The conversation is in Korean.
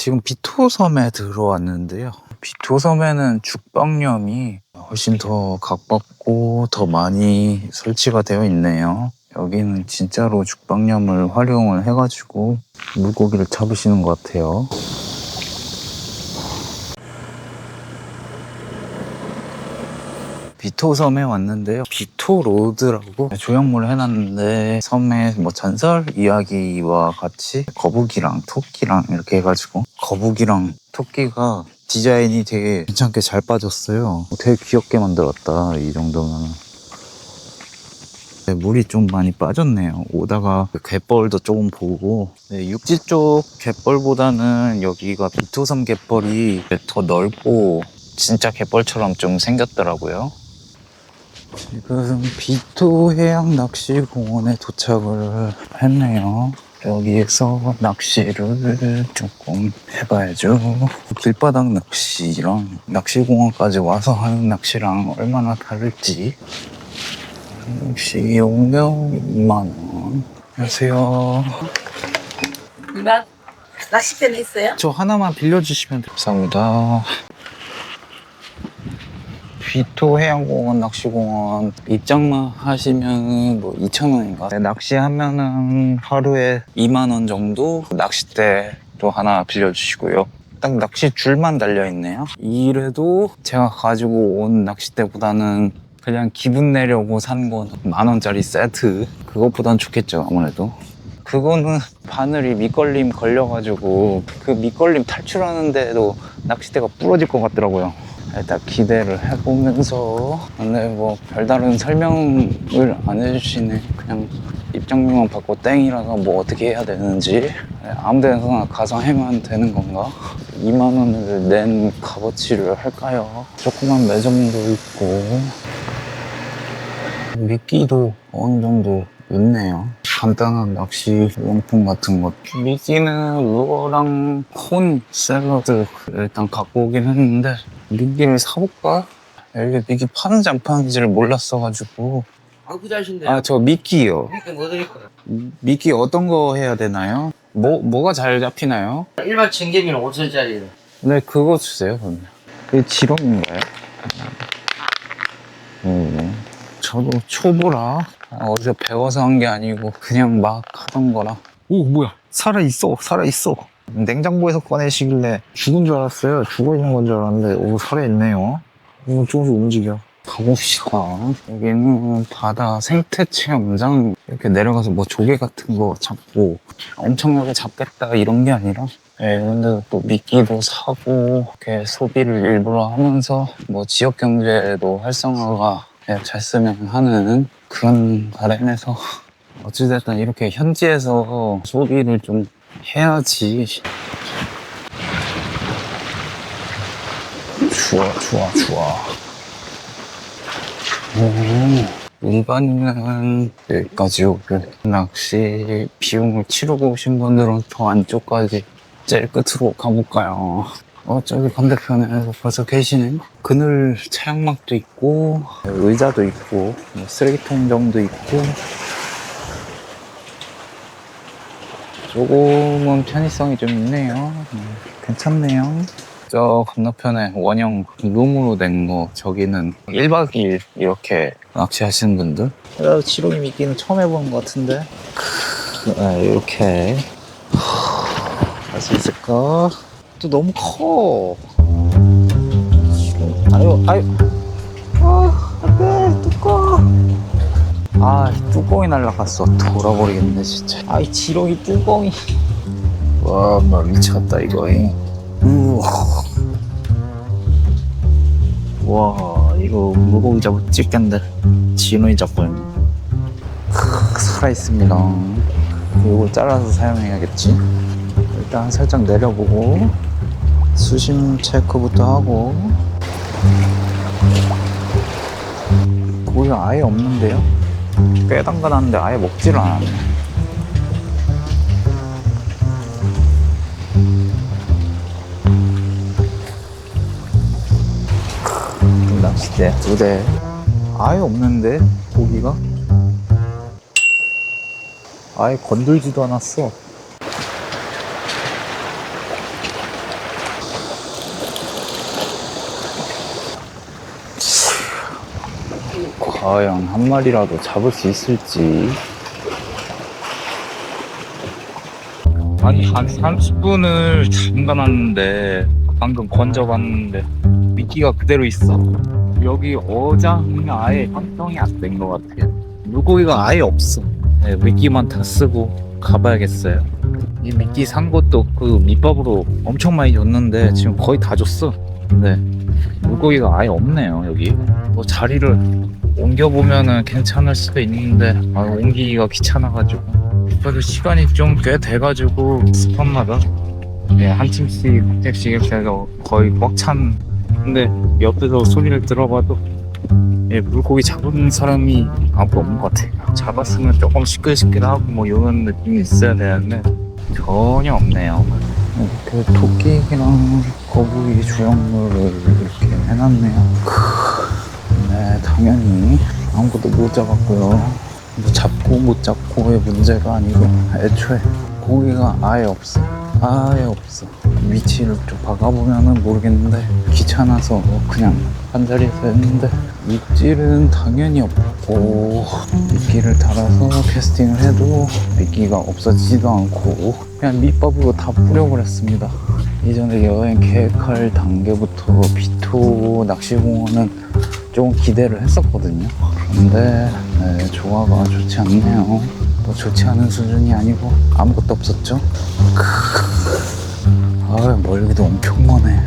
지금 비토섬에 들어왔는데요. 비토섬에는 죽방염이 훨씬 더 가깝고 더 많이 설치가 되어 있네요. 여기는 진짜로 죽방염을 활용을 해가지고 물고기를 잡으시는 것 같아요. 비토섬에 왔는데요. 비토로드라고 조형물을 해놨는데 섬의 뭐 전설 이야기와 같이 거북이랑 토끼랑 이렇게 해가지고 거북이랑 토끼가 디자인이 되게 괜찮게 잘 빠졌어요. 되게 귀엽게 만들었다. 이 정도면. 물이 좀 많이 빠졌네요. 오다가 갯벌도 조금 보고, 육지 쪽 갯벌보다는 여기가 비토섬 갯벌이 더 넓고 진짜 갯벌처럼 좀 생겼더라고요. 지금 비토해양낚시공원에 도착을 했네요. 여기에서 낚시를 조금 해봐야죠. 길바닥 낚시랑 낚시공원까지 와서 하는 낚시랑 얼마나 다를지. 낚시 이용료 2만원. 안녕하세요. 이만 낚싯대는 있어요? 저 하나만 빌려주시면 돼요. 감사합니다. 비토해양공원 낚시공원 입장만 하시면 뭐 2,000원인가? 낚시하면은 하루에 2만원 정도 낚싯대도 하나 빌려주시고요. 딱 낚시 줄만 달려있네요. 이래도 제가 가지고 온 낚싯대보다는 그냥 기분 내려고 산 건 10,000원짜리 세트, 그것보단 좋겠죠. 아무래도 그거는 바늘이 밑걸림 걸려가지고 그 밑걸림 탈출하는데도 낚싯대가 부러질 것 같더라고요. 일단 기대를 해보면서, 근데 뭐 별다른 설명을 안 해주시네. 그냥 입장료만 받고 땡이라서 뭐 어떻게 해야 되는지, 아무 데나 가서 하면 되는 건가? 2만원을 낸 값어치를 할까요? 조그만 매점도 있고 미끼도 어느 정도 있네요. 간단한 낚시 용품 같은 것. 미끼는 루어랑 콘 샐러드 일단 갖고 오긴 했는데 미끼를 사볼까? 여기 미끼 파는지 안 파는지를 몰랐어가지고. 아, 부자신데요? 아, 저 미끼요. 그러니까 뭐 드릴 거예요? 미끼 어떤 거 해야 되나요? 뭐가 잘 잡히나요? 일반 청개미는 5천원짜리예요. 네, 그거 주세요, 그러면. 이게 지렁인가요? 저도 초보라 어디서 배워서 한 게 아니고 그냥 막 하던 거라. 오, 뭐야, 살아있어. 냉장고에서 꺼내시길래 죽은 줄 알았어요. 죽어있는 건 줄 알았는데 오, 살아있네요. 조금씩 움직여. 가봅시다. 여기는 바다 생태 체험장. 이렇게 내려가서 뭐 조개 같은 거 잡고 엄청나게 잡겠다 이런 게 아니라, 근데 또 미끼도 사고 이렇게 소비를 일부러 하면서 뭐 지역 경제도 활성화가 잘 쓰면 하는 그런 바람에서 어찌됐든 이렇게 현지에서 소비를 좀 해야지. 좋아. 일반인은 여기까지 오고, 낚시 비용을 치르고 오신 분들은 더 안쪽까지 제일 끝으로 가볼까요? 저기 반대편에 벌써 계시네. 그늘 차양막도 있고 의자도 있고 쓰레기통 정도 있고 조금은 편의성이 좀 있네요. 괜찮네요. 저 건너편에 원형 룸으로 된 거, 저기는 1박 2일 이렇게 낚시하시는 분들. 지렁이 미끼는 처음 해보는 것 같은데. 이렇게 할 수 있을까? 또 너무 커. 아유. 안돼, 뚜껑. 뚜껑이 날라갔어. 돌아버리겠네 진짜. 지렁이 뚜껑이. 와, 막 미쳤다 이거. 와, 이거 물고기 잡을 찍겠는데 진호이 잡고 있네. 살아있습니다. 이걸 잘라서 사용해야겠지. 일단 살짝 내려보고 수심 체크부터 하고. 고기 아예 없는데요? 꽤 담가놨는데 아예 먹지를 않았네. 낚싯대 2대. 아예 없는데 고기가? 아예 건들지도 않았어. 과연 한 마리라도 잡을 수 있을지. 아니 한 30분을 잠가놨는데 방금 건져봤는데 미끼가 그대로 있어. 여기 어장이 아예 형성이 안 된 것 같아요. 물고기가 아예 없어. 네, 미끼만 다 쓰고 가봐야겠어요. 이 미끼 산 것도 그 밑밥으로 엄청 많이 줬는데 지금 거의 다 줬어. 근데 물고기가 아예 없네요. 여기 뭐 자리를 옮겨보면은 괜찮을 수도 있는데 옮기기가 귀찮아가지고. 그래도 시간이 좀 꽤 돼가지고 스팟마다 한 팀씩 한 팀씩 이렇게 해서 거의 꽉 찬. 근데 옆에서 소리를 들어봐도 물고기 잡은 사람이 아무도 없는 것 같아. 잡았으면 조금 시끌시끌하고 뭐 이런 느낌이 있어야 되는데 전혀 없네요. 이렇게 토끼랑 거북이 주영물을 이렇게 해놨네요. 네, 당연히 아무것도 못 잡았고요. 뭐 잡고 못 잡고의 문제가 아니고 애초에 고기가 아예 없어. 아예 없어. 위치를 좀 박아보면은 모르겠는데 귀찮아서 그냥 한 자리에서 했는데 입질은 당연히 없고 미끼를 달아서 캐스팅을 해도 미끼가 없어지지도 않고 그냥 밑밥으로 다 뿌려버렸습니다. 이전에 여행 계획할 단계부터 비토 낚시공원은 조금 기대를 했었거든요. 그런데 조화가 좋지 않네요. 뭐 좋지 않은 수준이 아니고 아무것도 없었죠. 멀기도 엄청 머네.